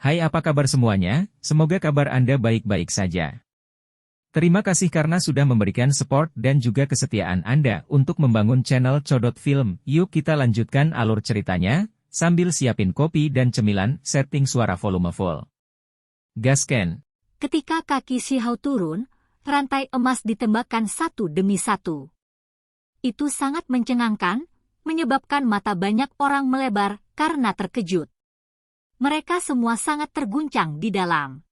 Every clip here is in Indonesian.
Hai, apa kabar semuanya? Semoga kabar Anda baik-baik saja. Terima kasih karena sudah memberikan support dan juga kesetiaan Anda untuk membangun channel Codot Film. Yuk kita lanjutkan alur ceritanya, sambil siapin kopi dan cemilan, setting suara volume full. Gasken. Ketika kaki Shihao turun, rantai emas ditembakkan satu demi satu. Itu sangat mencengangkan, menyebabkan mata banyak orang melebar karena terkejut. Mereka semua sangat terguncang di dalam.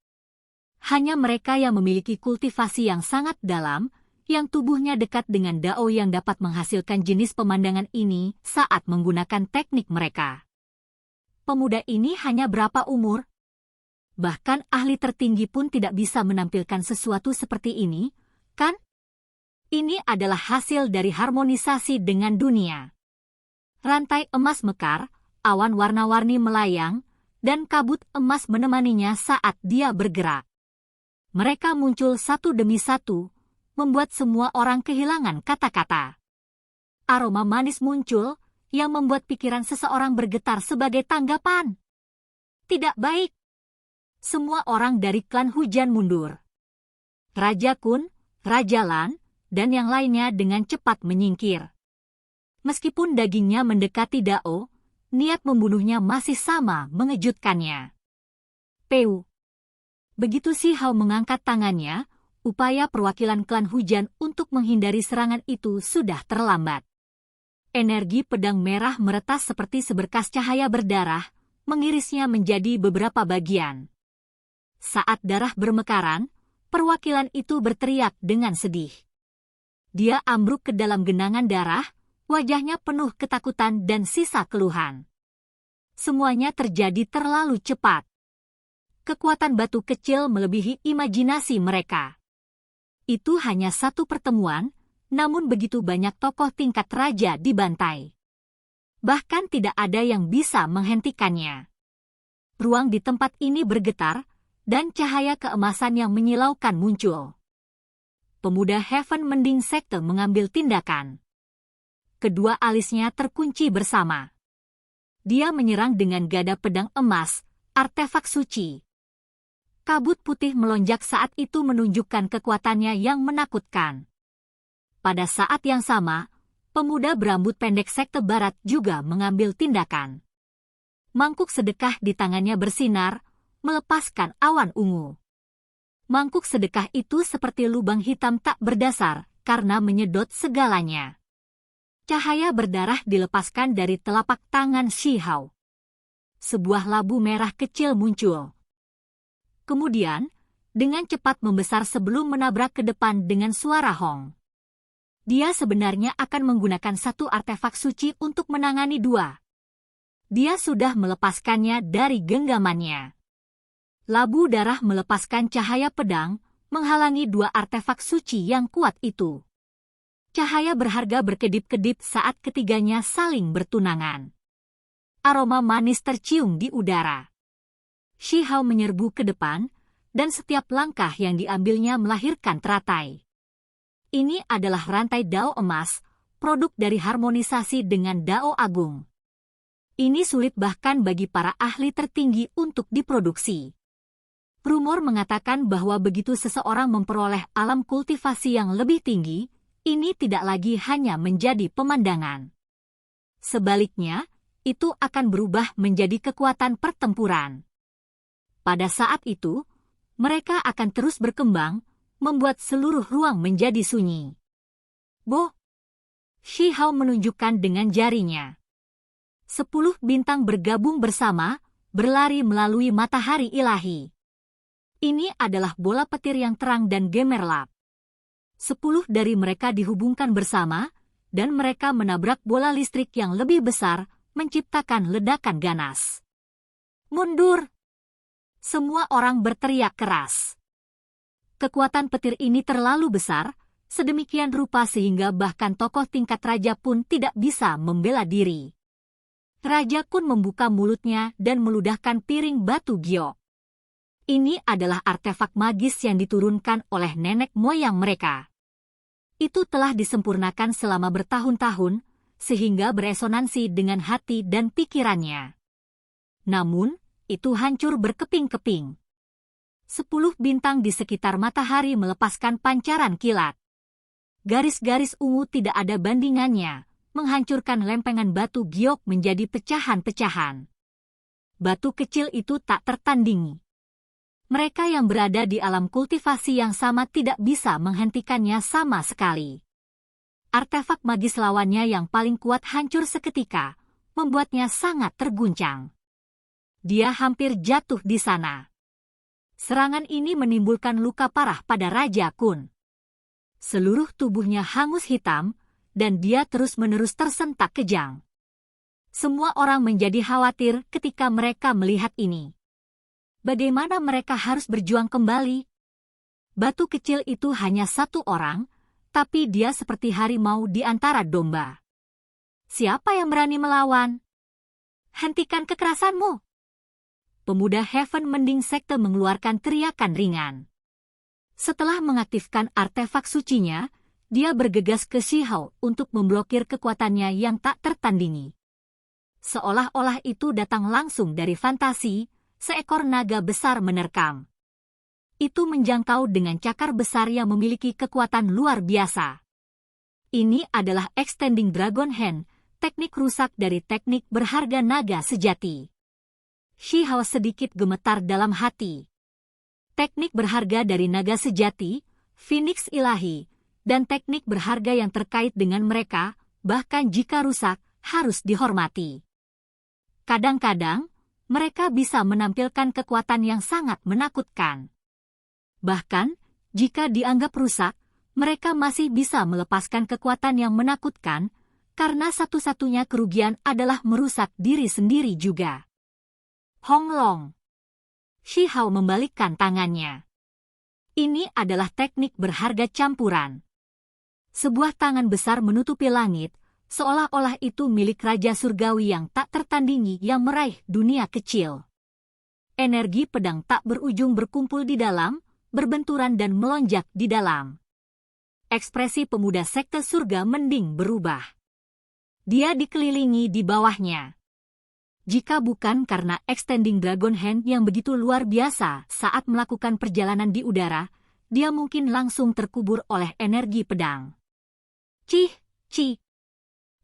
Hanya mereka yang memiliki kultivasi yang sangat dalam, yang tubuhnya dekat dengan Dao yang dapat menghasilkan jenis pemandangan ini saat menggunakan teknik mereka. Pemuda ini hanya berapa umur? Bahkan ahli tertinggi pun tidak bisa menampilkan sesuatu seperti ini, kan? Ini adalah hasil dari harmonisasi dengan dunia. Rantai emas mekar, awan warna-warni melayang, dan kabut emas menemaninya saat dia bergerak. Mereka muncul satu demi satu, membuat semua orang kehilangan kata-kata. Aroma manis muncul, yang membuat pikiran seseorang bergetar sebagai tanggapan. Tidak baik. Semua orang dari klan hujan mundur. Raja Kun, Raja Lan, dan yang lainnya dengan cepat menyingkir. Meskipun dagingnya mendekati Dao, niat membunuhnya masih sama mengejutkannya. Peu. Begitu Shihao mengangkat tangannya, upaya perwakilan klan hujan untuk menghindari serangan itu sudah terlambat. Energi pedang merah meretas seperti seberkas cahaya berdarah, mengirisnya menjadi beberapa bagian. Saat darah bermekaran, perwakilan itu berteriak dengan sedih. Dia ambruk ke dalam genangan darah, wajahnya penuh ketakutan dan sisa keluhan. Semuanya terjadi terlalu cepat. Kekuatan batu kecil melebihi imajinasi mereka. Itu hanya satu pertemuan, namun begitu banyak tokoh tingkat raja dibantai. Bahkan tidak ada yang bisa menghentikannya. Ruang di tempat ini bergetar, dan cahaya keemasan yang menyilaukan muncul. Pemuda Heaven Mending Sekte mengambil tindakan. Kedua alisnya terkunci bersama. Dia menyerang dengan gada pedang emas, artefak suci. Kabut putih melonjak saat itu menunjukkan kekuatannya yang menakutkan. Pada saat yang sama, pemuda berambut pendek Sekte Barat juga mengambil tindakan. Mangkuk sedekah di tangannya bersinar, melepaskan awan ungu. Mangkuk sedekah itu seperti lubang hitam tak berdasar, karena menyedot segalanya. Cahaya berdarah dilepaskan dari telapak tangan Shihao. Sebuah labu merah kecil muncul. Kemudian, dengan cepat membesar sebelum menabrak ke depan dengan suara hong. Dia sebenarnya akan menggunakan satu artefak suci untuk menangani dua. Dia sudah melepaskannya dari genggamannya. Labu darah melepaskan cahaya pedang, menghalangi dua artefak suci yang kuat itu. Cahaya berharga berkedip-kedip saat ketiganya saling bertunangan. Aroma manis tercium di udara. Shihao menyerbu ke depan, dan setiap langkah yang diambilnya melahirkan teratai. Ini adalah rantai Dao emas, produk dari harmonisasi dengan Dao Agung. Ini sulit bahkan bagi para ahli tertinggi untuk diproduksi. Rumor mengatakan bahwa begitu seseorang memperoleh alam kultivasi yang lebih tinggi, ini tidak lagi hanya menjadi pemandangan. Sebaliknya, itu akan berubah menjadi kekuatan pertempuran. Pada saat itu, mereka akan terus berkembang, membuat seluruh ruang menjadi sunyi. Boh! Shihao menunjukkan dengan jarinya. 10 bintang bergabung bersama, berlari melalui matahari ilahi. Ini adalah bola petir yang terang dan gemerlap. 10 dari mereka dihubungkan bersama, dan mereka menabrak bola listrik yang lebih besar, menciptakan ledakan ganas. Mundur! Semua orang berteriak keras. Kekuatan petir ini terlalu besar, sedemikian rupa sehingga bahkan tokoh tingkat raja pun tidak bisa membela diri. Raja Kun membuka mulutnya dan meludahkan piring batu giok. Ini adalah artefak magis yang diturunkan oleh nenek moyang mereka. Itu telah disempurnakan selama bertahun-tahun, sehingga beresonansi dengan hati dan pikirannya. Namun, itu hancur berkeping-keping. 10 bintang di sekitar matahari melepaskan pancaran kilat. Garis-garis ungu tidak ada bandingannya, menghancurkan lempengan batu giok menjadi pecahan-pecahan. Batu kecil itu tak tertandingi. Mereka yang berada di alam kultivasi yang sama tidak bisa menghentikannya sama sekali. Artefak magis lawannya yang paling kuat hancur seketika, membuatnya sangat terguncang. Dia hampir jatuh di sana. Serangan ini menimbulkan luka parah pada Raja Kun. Seluruh tubuhnya hangus hitam, dan dia terus-menerus tersentak kejang. Semua orang menjadi khawatir ketika mereka melihat ini. Bagaimana mereka harus berjuang kembali? Batu kecil itu hanya satu orang, tapi dia seperti harimau di antara domba. Siapa yang berani melawan? Hentikan kekerasanmu! Pemuda Heaven Mending Sekte mengeluarkan teriakan ringan. Setelah mengaktifkan artefak sucinya, dia bergegas ke Shihao untuk memblokir kekuatannya yang tak tertandingi. Seolah-olah itu datang langsung dari fantasi, seekor naga besar menerkam. Itu menjangkau dengan cakar besar yang memiliki kekuatan luar biasa. Ini adalah Extending Dragon Hand, teknik rusak dari teknik berharga naga sejati. Shihao sedikit gemetar dalam hati. Teknik berharga dari naga sejati, Phoenix ilahi, dan teknik berharga yang terkait dengan mereka, bahkan jika rusak, harus dihormati. Kadang-kadang, mereka bisa menampilkan kekuatan yang sangat menakutkan. Bahkan, jika dianggap rusak, mereka masih bisa melepaskan kekuatan yang menakutkan, karena satu-satunya kerugian adalah merusak diri sendiri juga. Hong Long. Shihao membalikkan tangannya. Ini adalah teknik berharga campuran. Sebuah tangan besar menutupi langit, seolah-olah itu milik Raja Surgawi yang tak tertandingi yang meraih dunia kecil. Energi pedang tak berujung berkumpul di dalam, berbenturan dan melonjak di dalam. Ekspresi pemuda sekte surga mending berubah. Dia dikelilingi di bawahnya. Jika bukan karena Extending Dragon Hand yang begitu luar biasa saat melakukan perjalanan di udara, dia mungkin langsung terkubur oleh energi pedang. Cih, cih.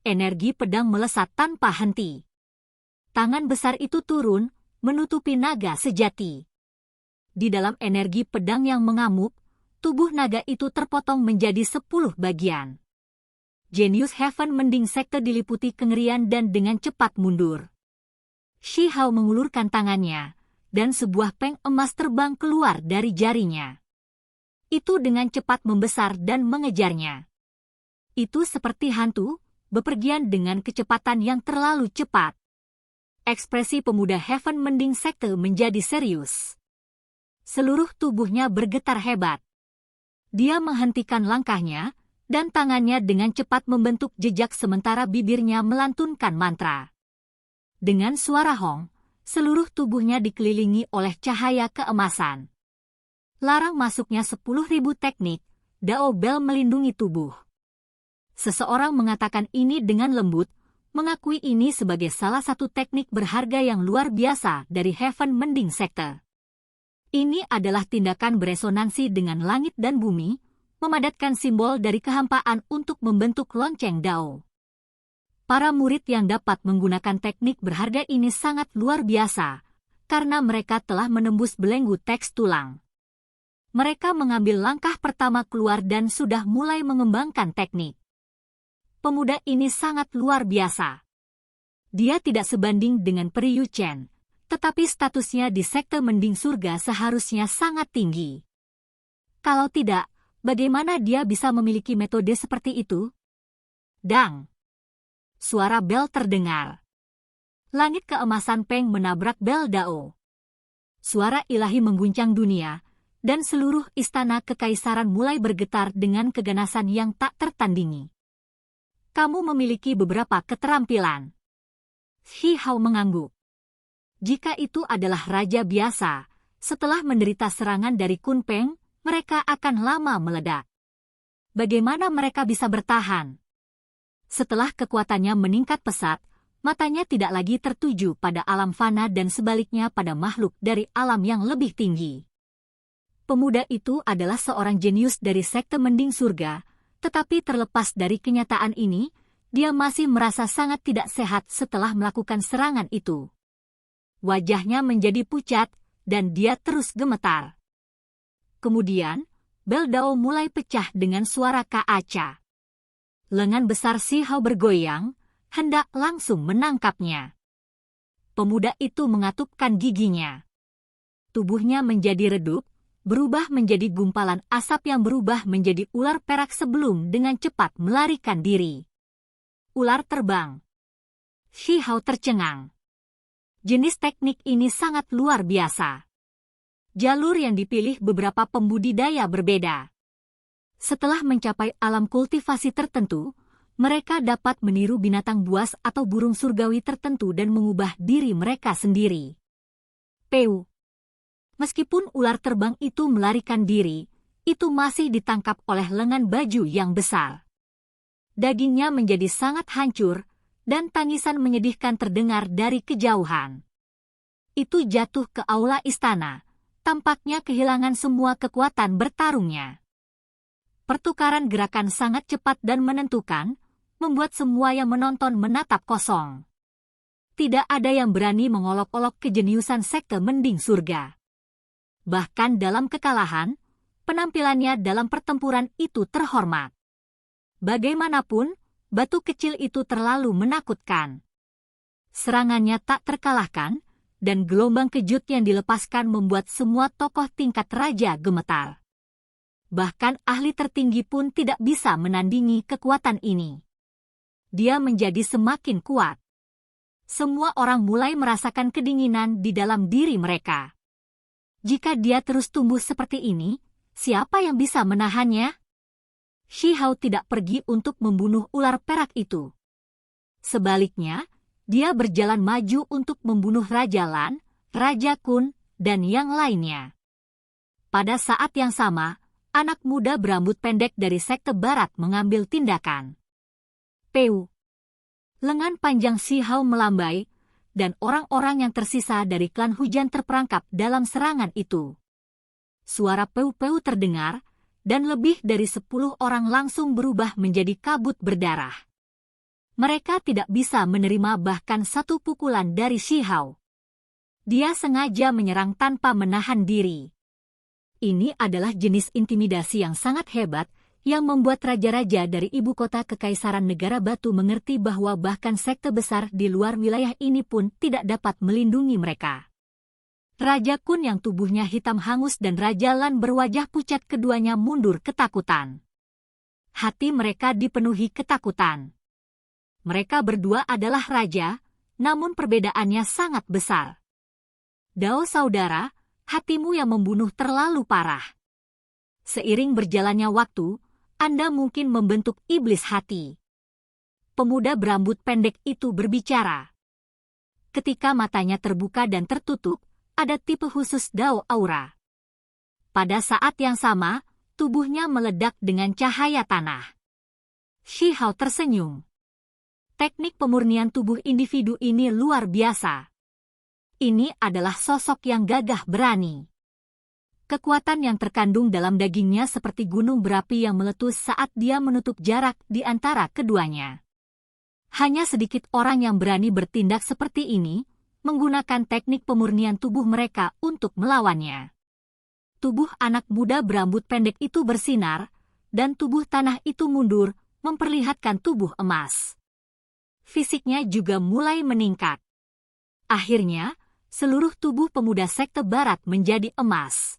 Energi pedang melesat tanpa henti. Tangan besar itu turun, menutupi naga sejati. Di dalam energi pedang yang mengamuk, tubuh naga itu terpotong menjadi 10 bagian. Jenius Heaven Mending Sekte diliputi kengerian dan dengan cepat mundur. Shihao mengulurkan tangannya, dan sebuah peng emas terbang keluar dari jarinya. Itu dengan cepat membesar dan mengejarnya. Itu seperti hantu, bepergian dengan kecepatan yang terlalu cepat. Ekspresi pemuda Heaven Mending Sekte menjadi serius. Seluruh tubuhnya bergetar hebat. Dia menghentikan langkahnya, dan tangannya dengan cepat membentuk jejak sementara bibirnya melantunkan mantra. Dengan suara hong, seluruh tubuhnya dikelilingi oleh cahaya keemasan. Larang masuknya 10.000 teknik, Dao Bell melindungi tubuh. Seseorang mengatakan ini dengan lembut, mengakui ini sebagai salah satu teknik berharga yang luar biasa dari Heaven Mending Sekte. Ini adalah tindakan beresonansi dengan langit dan bumi, memadatkan simbol dari kehampaan untuk membentuk lonceng Dao. Para murid yang dapat menggunakan teknik berharga ini sangat luar biasa, karena mereka telah menembus belenggu teks tulang. Mereka mengambil langkah pertama keluar dan sudah mulai mengembangkan teknik. Pemuda ini sangat luar biasa. Dia tidak sebanding dengan Peri Yu Chen, tetapi statusnya di Sekte Mending Surga seharusnya sangat tinggi. Kalau tidak, bagaimana dia bisa memiliki metode seperti itu? Dang! Suara bel terdengar. Langit keemasan Peng menabrak bel Dao. Suara ilahi mengguncang dunia, dan seluruh istana kekaisaran mulai bergetar dengan keganasan yang tak tertandingi. Kamu memiliki beberapa keterampilan. Shihao mengangguk. Jika itu adalah raja biasa, setelah menderita serangan dari Kun Peng, mereka akan lama meledak. Bagaimana mereka bisa bertahan? Setelah kekuatannya meningkat pesat, matanya tidak lagi tertuju pada alam fana dan sebaliknya pada makhluk dari alam yang lebih tinggi. Pemuda itu adalah seorang jenius dari sekte mending surga, tetapi terlepas dari kenyataan ini, dia masih merasa sangat tidak sehat setelah melakukan serangan itu. Wajahnya menjadi pucat, dan dia terus gemetar. Kemudian, bel Dao mulai pecah dengan suara kaca. Lengan besar Si Hao bergoyang, hendak langsung menangkapnya. Pemuda itu mengatupkan giginya. Tubuhnya menjadi redup, berubah menjadi gumpalan asap yang berubah menjadi ular perak sebelum dengan cepat melarikan diri. Ular terbang. Si Hao tercengang. Jenis teknik ini sangat luar biasa. Jalur yang dipilih beberapa pembudidaya berbeda. Setelah mencapai alam kultivasi tertentu, mereka dapat meniru binatang buas atau burung surgawi tertentu dan mengubah diri mereka sendiri. Peu. Meskipun ular terbang itu melarikan diri, itu masih ditangkap oleh lengan baju yang besar. Dagingnya menjadi sangat hancur, dan tangisan menyedihkan terdengar dari kejauhan. Itu jatuh ke aula istana, tampaknya kehilangan semua kekuatan bertarungnya. Pertukaran gerakan sangat cepat dan menentukan, membuat semua yang menonton menatap kosong. Tidak ada yang berani mengolok-olok kejeniusan sekte mending surga. Bahkan dalam kekalahan, penampilannya dalam pertempuran itu terhormat. Bagaimanapun, batu kecil itu terlalu menakutkan. Serangannya tak terkalahkan, dan gelombang kejut yang dilepaskan membuat semua tokoh tingkat raja gemetar. Bahkan ahli tertinggi pun tidak bisa menandingi kekuatan ini. Dia menjadi semakin kuat. Semua orang mulai merasakan kedinginan di dalam diri mereka. Jika dia terus tumbuh seperti ini, siapa yang bisa menahannya? Si Hao tidak pergi untuk membunuh ular perak itu. Sebaliknya, dia berjalan maju untuk membunuh Raja Lan, Raja Kun, dan yang lainnya. Pada saat yang sama, anak muda berambut pendek dari sekte barat mengambil tindakan. Peu. Lengan panjang Si Hao melambai, dan orang-orang yang tersisa dari klan hujan terperangkap dalam serangan itu. Suara peu-peu terdengar, dan lebih dari 10 orang langsung berubah menjadi kabut berdarah. Mereka tidak bisa menerima bahkan satu pukulan dari Si Hao. Dia sengaja menyerang tanpa menahan diri. Ini adalah jenis intimidasi yang sangat hebat, yang membuat raja-raja dari ibu kota Kekaisaran Negara Batu mengerti bahwa bahkan sekte besar di luar wilayah ini pun tidak dapat melindungi mereka. Raja Kun yang tubuhnya hitam hangus dan Raja Lan berwajah pucat keduanya mundur ketakutan. Hati mereka dipenuhi ketakutan. Mereka berdua adalah raja, namun perbedaannya sangat besar. Dao saudara, hatimu yang membunuh terlalu parah. Seiring berjalannya waktu, Anda mungkin membentuk iblis hati. Pemuda berambut pendek itu berbicara. Ketika matanya terbuka dan tertutup, ada tipe khusus Dao Aura. Pada saat yang sama, tubuhnya meledak dengan cahaya tanah. Si Hao tersenyum. Teknik pemurnian tubuh individu ini luar biasa. Ini adalah sosok yang gagah berani. Kekuatan yang terkandung dalam dagingnya seperti gunung berapi yang meletus saat dia menutup jarak di antara keduanya. Hanya sedikit orang yang berani bertindak seperti ini, menggunakan teknik pemurnian tubuh mereka untuk melawannya. Tubuh anak muda berambut pendek itu bersinar, dan tubuh tanah itu mundur, memperlihatkan tubuh emas. Fisiknya juga mulai meningkat. Akhirnya, seluruh tubuh pemuda sekte barat menjadi emas.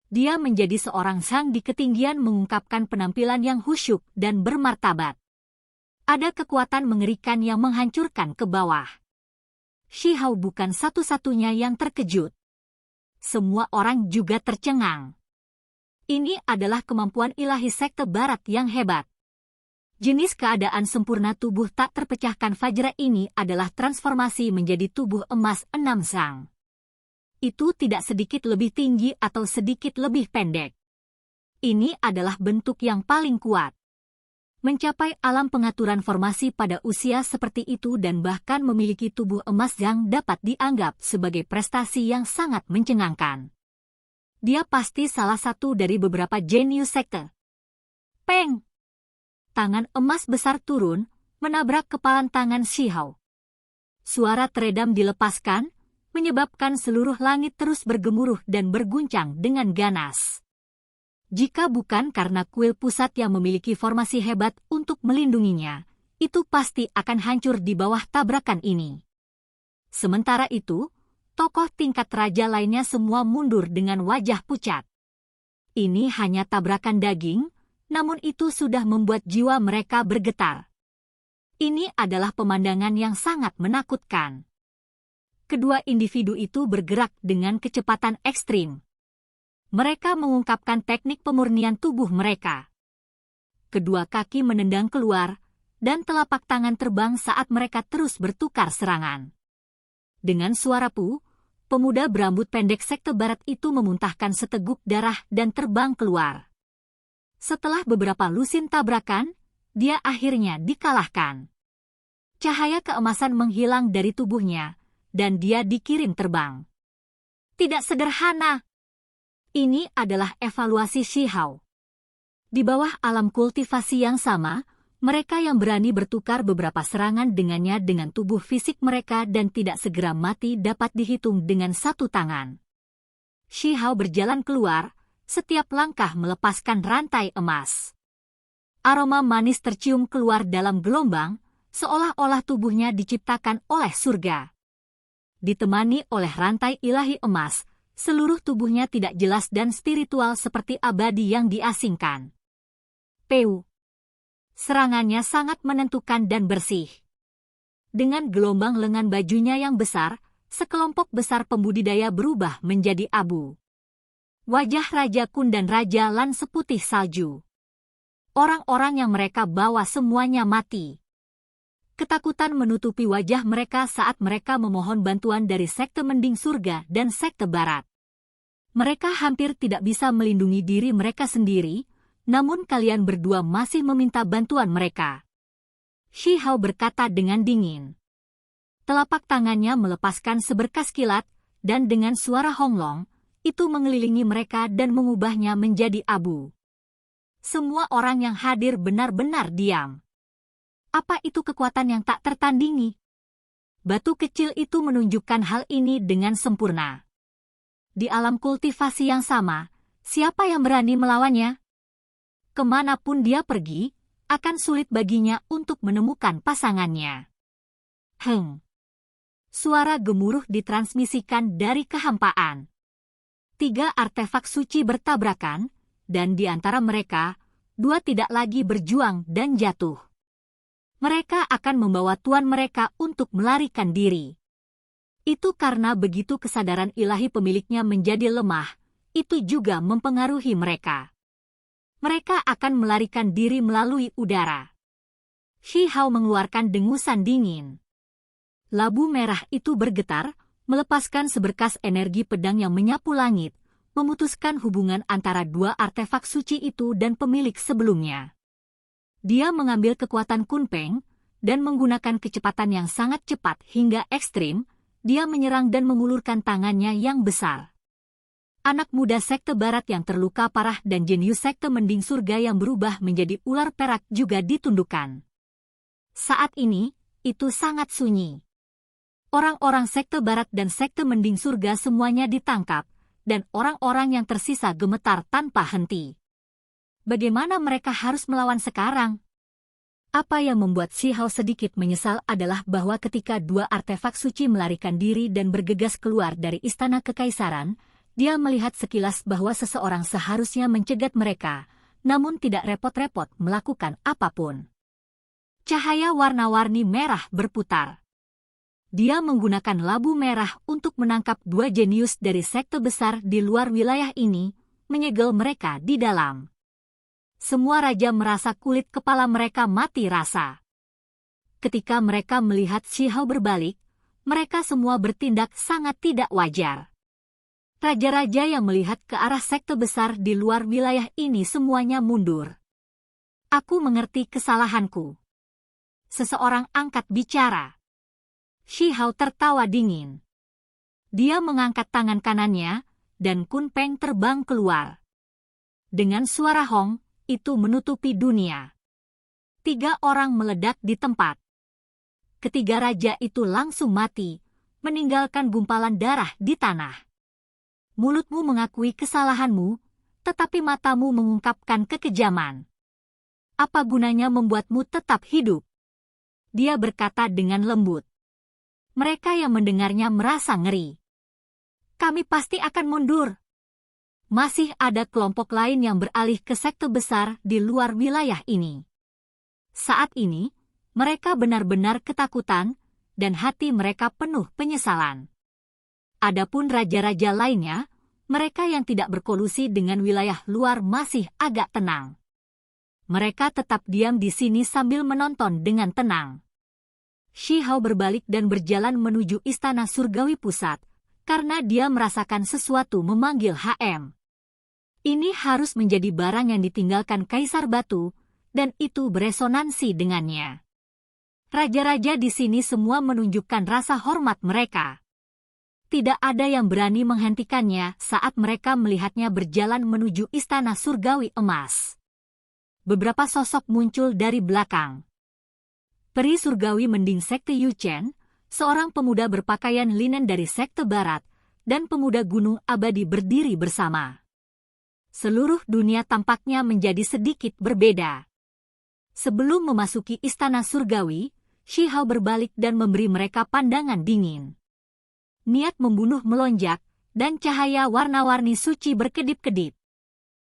Dia menjadi seorang sang di ketinggian mengungkapkan penampilan yang khusyuk dan bermartabat. Ada kekuatan mengerikan yang menghancurkan ke bawah. Si Hao bukan satu-satunya yang terkejut. Semua orang juga tercengang. Ini adalah kemampuan ilahi sekte barat yang hebat. Jenis keadaan sempurna tubuh tak terpecahkan Fajra ini adalah transformasi menjadi tubuh emas 6 sang. Itu tidak sedikit lebih tinggi atau sedikit lebih pendek. Ini adalah bentuk yang paling kuat. Mencapai alam pengaturan formasi pada usia seperti itu dan bahkan memiliki tubuh emas yang dapat dianggap sebagai prestasi yang sangat mencengangkan. Dia pasti salah satu dari beberapa jenius sekte. Peng! Tangan emas besar turun, menabrak kepalan tangan Shihao. Suara teredam dilepaskan, menyebabkan seluruh langit terus bergemuruh dan berguncang dengan ganas. Jika bukan karena kuil pusat yang memiliki formasi hebat untuk melindunginya, itu pasti akan hancur di bawah tabrakan ini. Sementara itu, tokoh tingkat raja lainnya semua mundur dengan wajah pucat. Ini hanya tabrakan daging, namun itu sudah membuat jiwa mereka bergetar. Ini adalah pemandangan yang sangat menakutkan. Kedua individu itu bergerak dengan kecepatan ekstrim. Mereka mengungkapkan teknik pemurnian tubuh mereka. Kedua kaki menendang keluar, dan telapak tangan terbang saat mereka terus bertukar serangan. Dengan suara pemuda berambut pendek sekte barat itu memuntahkan seteguk darah dan terbang keluar. Setelah beberapa lusin tabrakan, dia akhirnya dikalahkan. Cahaya keemasan menghilang dari tubuhnya, dan dia dikirim terbang. Tidak sederhana. Ini adalah evaluasi Shihao. Di bawah alam kultivasi yang sama, mereka yang berani bertukar beberapa serangan dengannya dengan tubuh fisik mereka dan tidak segera mati dapat dihitung dengan satu tangan. Shihao berjalan keluar, setiap langkah melepaskan rantai emas. Aroma manis tercium keluar dalam gelombang, seolah-olah tubuhnya diciptakan oleh surga. Ditemani oleh rantai ilahi emas, seluruh tubuhnya tidak jelas dan spiritual seperti abadi yang diasingkan. Peu. Serangannya sangat menentukan dan bersih. Dengan gelombang lengan bajunya yang besar, sekelompok besar pembudidaya berubah menjadi abu. Wajah Raja Kun dan Raja Lan seputih salju. Orang-orang yang mereka bawa semuanya mati. Ketakutan menutupi wajah mereka saat mereka memohon bantuan dari sekte Mending Surga dan sekte Barat. Mereka hampir tidak bisa melindungi diri mereka sendiri, namun kalian berdua masih meminta bantuan mereka. Shihao berkata dengan dingin. Telapak tangannya melepaskan seberkas kilat, dan dengan suara honglong, itu mengelilingi mereka dan mengubahnya menjadi abu. Semua orang yang hadir benar-benar diam. Apa itu kekuatan yang tak tertandingi? Batu kecil itu menunjukkan hal ini dengan sempurna. Di alam kultivasi yang sama, siapa yang berani melawannya? Kemanapun dia pergi, akan sulit baginya untuk menemukan pasangannya. Suara gemuruh ditransmisikan dari kehampaan. 3 artefak suci bertabrakan, dan di antara mereka, 2 tidak lagi berjuang dan jatuh. Mereka akan membawa tuan mereka untuk melarikan diri. Itu karena begitu kesadaran ilahi pemiliknya menjadi lemah, itu juga mempengaruhi mereka. Mereka akan melarikan diri melalui udara. Shihao mengeluarkan dengusan dingin. Labu merah itu bergetar, melepaskan seberkas energi pedang yang menyapu langit, memutuskan hubungan antara 2 artefak suci itu dan pemilik sebelumnya. Dia mengambil kekuatan Kunpeng, dan menggunakan kecepatan yang sangat cepat hingga ekstrim, dia menyerang dan mengulurkan tangannya yang besar. Anak muda sekte barat yang terluka parah dan jenius sekte Mending Surga yang berubah menjadi ular perak juga ditundukkan. Saat ini, itu sangat sunyi. Orang-orang sekte barat dan sekte Mending Surga semuanya ditangkap, dan orang-orang yang tersisa gemetar tanpa henti. Bagaimana mereka harus melawan sekarang? Apa yang membuat Shihao sedikit menyesal adalah bahwa ketika 2 artefak suci melarikan diri dan bergegas keluar dari istana kekaisaran, dia melihat sekilas bahwa seseorang seharusnya mencegat mereka, namun tidak repot-repot melakukan apapun. Cahaya warna-warni merah berputar. Dia menggunakan labu merah untuk menangkap 2 jenius dari sekte besar di luar wilayah ini, menyegel mereka di dalam. Semua raja merasa kulit kepala mereka mati rasa. Ketika mereka melihat Shihao berbalik, mereka semua bertindak sangat tidak wajar. Raja-raja yang melihat ke arah sekte besar di luar wilayah ini semuanya mundur. Aku mengerti kesalahanku. Seseorang angkat bicara. Shi Hao tertawa dingin. Dia mengangkat tangan kanannya, dan Kun Peng terbang keluar. Dengan suara hong, itu menutupi dunia. 3 orang meledak di tempat. Ketiga raja itu langsung mati, meninggalkan gumpalan darah di tanah. Mulutmu mengakui kesalahanmu, tetapi matamu mengungkapkan kekejaman. Apa gunanya membuatmu tetap hidup? Dia berkata dengan lembut. Mereka yang mendengarnya merasa ngeri. Kami pasti akan mundur. Masih ada kelompok lain yang beralih ke sekte besar di luar wilayah ini. Saat ini, mereka benar-benar ketakutan, dan hati mereka penuh penyesalan. Adapun raja-raja lainnya, mereka yang tidak berkolusi dengan wilayah luar masih agak tenang. Mereka tetap diam di sini sambil menonton dengan tenang. Shi Hao berbalik dan berjalan menuju istana surgawi pusat, karena dia merasakan sesuatu memanggil HM. Ini harus menjadi barang yang ditinggalkan Kaisar Batu, dan itu beresonansi dengannya. Raja-raja di sini semua menunjukkan rasa hormat mereka. Tidak ada yang berani menghentikannya saat mereka melihatnya berjalan menuju istana surgawi emas. Beberapa sosok muncul dari belakang. Peri surgawi mending sekte Yuchen, seorang pemuda berpakaian linen dari sekte barat, dan pemuda gunung abadi berdiri bersama. Seluruh dunia tampaknya menjadi sedikit berbeda. Sebelum memasuki istana surgawi, Shi Hao berbalik dan memberi mereka pandangan dingin. Niat membunuh melonjak, dan cahaya warna-warni suci berkedip-kedip.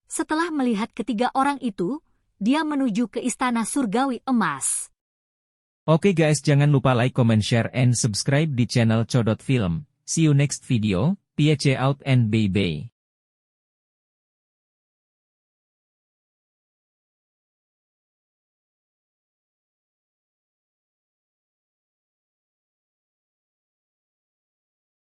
Setelah melihat ketiga orang itu, dia menuju ke istana surgawi emas. Oke guys, jangan lupa like, comment, share, and subscribe di channel Codot Film. See you next video, peace out and bye-bye.